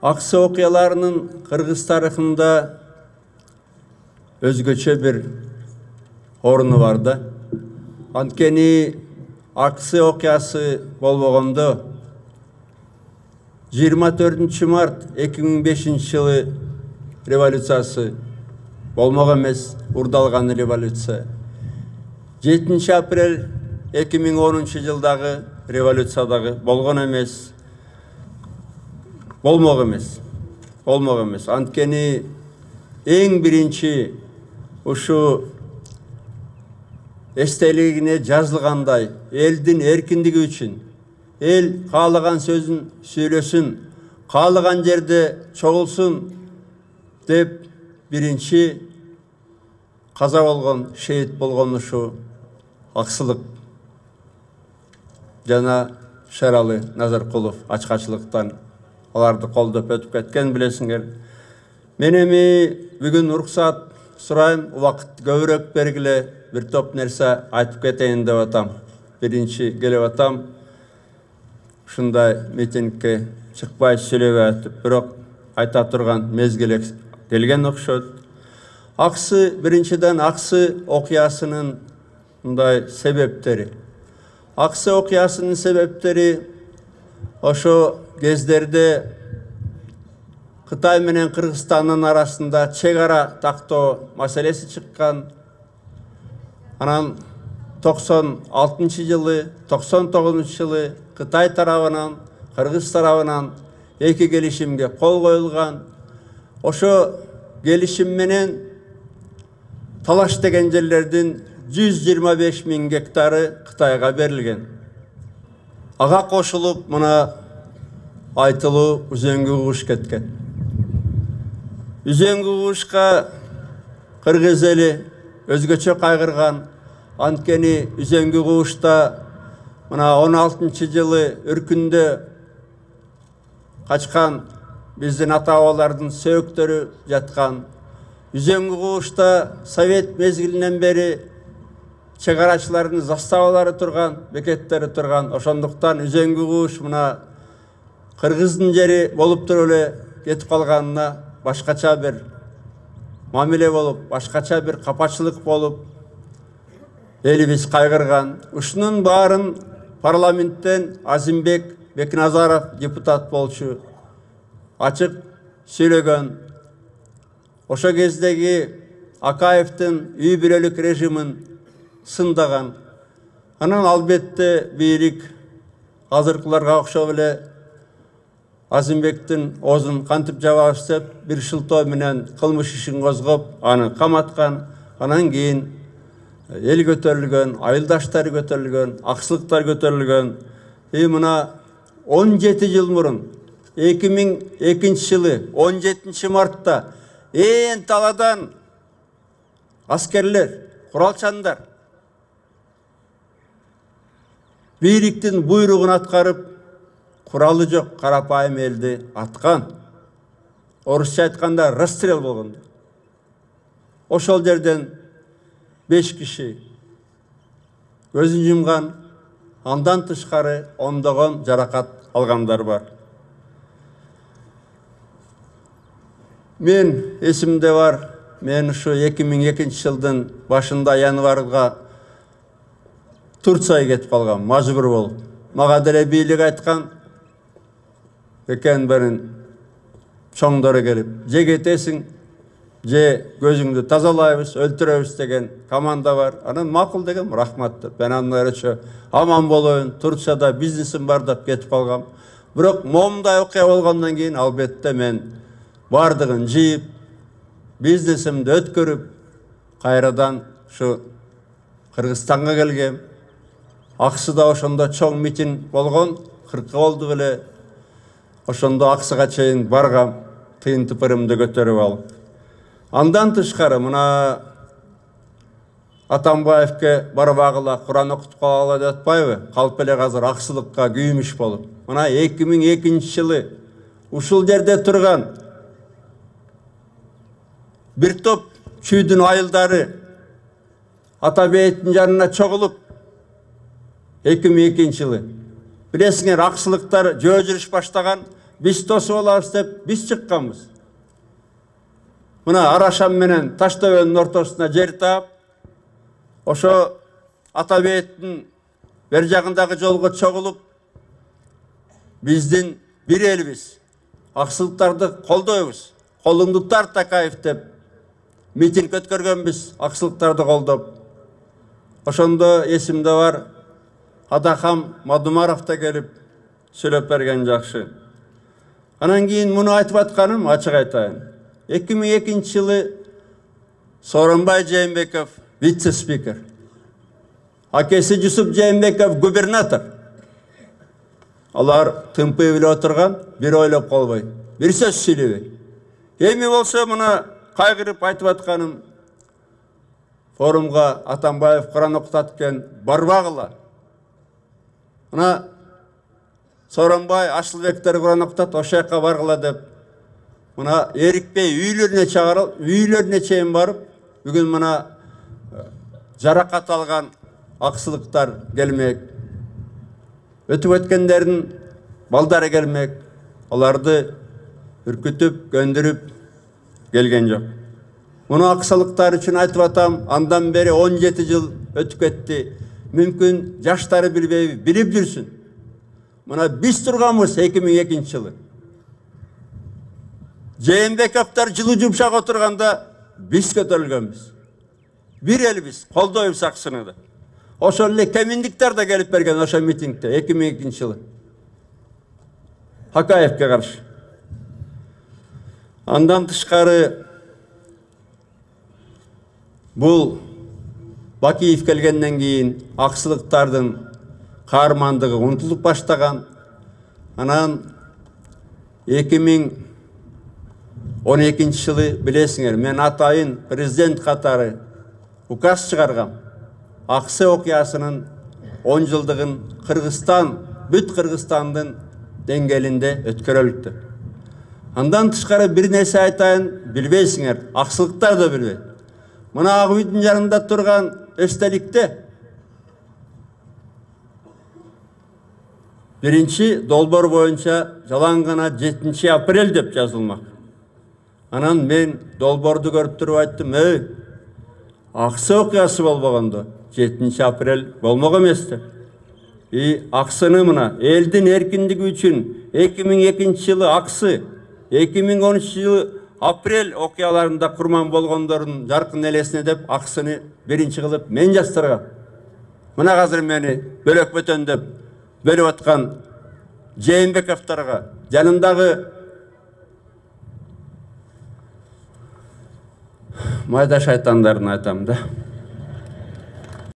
Аксы окуяларынын Кыргыз тарыхында өзгөчө bir орunu бар да. Анткени Аксы окуясы болбогондо 24 март 2005 жылы революциясы болмогон эмес, урдалган революция. 7 апрель 2010 жылдагы революциядагы болгон эмес. Болмогон эмес. Анткени эң биринчи ушу эстелигине жазылгандай элдин эркиндиги үчүн, эл каалаган сөзүн сүйлөсүн, каалаган жерде чогулсун деп биринчи каза болгон, шейит болгон ушу Аксылык жана Шералы Назаркулов ачкачылыктан аларды колдоп өтүп кеткен билесиңер. Мен эми бүгүн уруксат сурайм, убакыт көбүрөөк бергиле, bir топ нерсе айтып кетейин деп атам. Биринчи келип атам. Ушундай митингке чыкпай сүйлөбөй атып, бирок айта турган мезгил келген окшойт. Аксы, биринчиден Аксы окуясынын мындай себептери. Аксы окуясынын себептери ошо кездерде Кытай менен Кыргызстандын арасында чек ара тактоо маселеси чыккан. Анан 96 жылы, 99 жылы Кытай тарабынан, Кыргыз тарабынан эки келишимге кол коюлган. Ошо келишим менен талаш деген жерлердин 125 000 гектары Кытайга берилген. Ага кошулуп мына айтылуу Үзөңгү куш кеткен. Үзөңгү кушка Кыргыз эли өзгөчө кайгырган. Анткени Үзөңгү кушта мына 16 жылы үркүндө качкан биздин ата-бабалардын сөөктөрү жаткан. Үзөңгү кушта Совет мезгилинен бери чек арачылардын заставалары турган, бекеттери турган. Ошондуктан Үзөңгү куш мына Кыргыздын жери болуп туруп эле кетип калганына башкача bir мамиле болуп, башкача bir капачылык болуп, элибиз кайгырган. Ушунун баарын парламенттен Азимбек Бекназаров депутат болчу ачык сүйлөгөн. Ошо кездеги Акаевдин үй бүлөлүк режимин сындаган. Анан албетте бийлик азыркыларга окшоп эле Азимбектин оозун кантип жабабыз деп бир шылтоо менен кылмыш ишин козгоп, аны каматкан. Анан кийин эл көтөрүлгөн, айылдаштары көтөрүлгөн, аксылыктар көтөрүлгөн. Мына 17 жыл мурун 2002 жылы 17 мартта таладан аскерлер, куралчандар бийликтин буйругун аткарып, куралы жок карапайым элди аткан. Орусча айтканда расстрел болгон. Ошол жерден 5 киши көзүн жумган, андан тышкары ондогон жаракат алгандар бар. Мен эсимде бар, мен ушу 2002 жылдын башында январга Турцияга кетип калгам, мажбур болуп. Мага деле бийлик айткан экен берин чоңдору келип, же кетесиң, же көзүңдү тазалайбыз, өлтүрөбүз деген команда бар. Анан макул дегем, рахмат деп. Ben андан аман болоюн, Турцияда бизнесим бар деп кетип калгам. Бирок момундай окуя болгондон кийин албетте мен бардыгын жыйып, бизнесимди өткөрүп, кайрадан ушу Кыргызстанга келгем. Аксыда ошондо чоң митинг болгон, 40 болду беле. Ошондо Аксыга чейин баргам, тыйын тыпырымды көтөрүп алып. Андан тышкары мына Атамбаевке барбагыла Куран окутуп калгыла деп атпайбы? Калп эле азыр Аксылыкка күйүмүш болуп. Мына 2002 жылы ушул жерде турган bir топ чүйдүн айылдары Атабейттин жанына чогулуп 2002 жылы. Билесиңер, Аксылыктар жөө жүрүш баштаган, биз тосуп алабыз деп биз чыкканбыз. Мына Арашам менен Таштөбөнүн ортосуна жер таап, ошо ата бейиттин бер жагындагы жолго чогулуп, биздин бир элбиз, аксылыктарды колдойбуз, колуңду тарт Такаев деп митинг өткөргөнбүз, аксылыктарды колдоп. Ошондо эсимде бар, Адахам Мадумаров да келип сүйлөп берген жакшы. Анан кийин муну айтып атканым ачык айтайын. 2002 жылы Сооронбай Жээнбеков вице-спикер, акеси Жусуп Жээнбеков губернатор. Алар тымпый биле отурган, бир ойлоп калбай, бир сөз сүйлөбөй. Эми болсо мына кайгырып айтып атканым, форумга Атамбаев Куран окутат экен, барбагыла. Мына Сооронбай Ашылбектер Куран окутат, ошол жака баргыла деп. Мына эрикпей үйлөрүнө чыгарып, үйлөрүнө чейин барып, бүгүн мына жаракат алган аксылыктар келмек. Өтүп өткөндөрдүн балдары келмек. Аларды үркүтүп, көндүрүп келген жок. Муну аксылыктар үчүн айтып атам, андан бери 17 жыл өтүп кетти. Мүмкүн жаштары билбейби, билип жүрсүн. Мына биз турганбыз 2002 жылы. Жээнбековдор жылы жумшак отурганда биз көтөрүлгөнбүз. Бир элбиз, колдойбуз аксыны. Ошол эле кеминдиктер да келип берген ошо митингде 2002 жылы. Хакаевке каршы. Андан тышкары бул Бакиев келгенден кийин аксылыктардын каармандыгы унутулуп баштаган. Анан 2012 жылы билесиңер, мен атайын президент катары указ чыгаргам. Аксы окуясынын 10 жылдыгын Кыргызстан, бүт Кыргызстандын деңгээлинде өткөрөлүктү. Андан тышкары бир нерсе айтайын, билбейсиңер, аксылыктар да билбейт. Мына Ак үйдүн жанында турган эстеликте биринчи долбоор боюнча жалаң гана 7 апрель деп жазылмак. Анан мен долбоорду көрүп туруп айттым, аксы окуясы болбогондо 7 апрель болмок эместир. Аксыны мына элдин эркиндиги үчүн 2002 жылы аксы, 2013 жылы апрель окуяларында курман болгондордун жаркын элесине деп аксыны биринчи кылып мен жаздыргам. Мына азыр мени бөлөк бөтөн деп бөлүп аткан Жээнбековторго, жанындагы майда шайтандарын айтам да.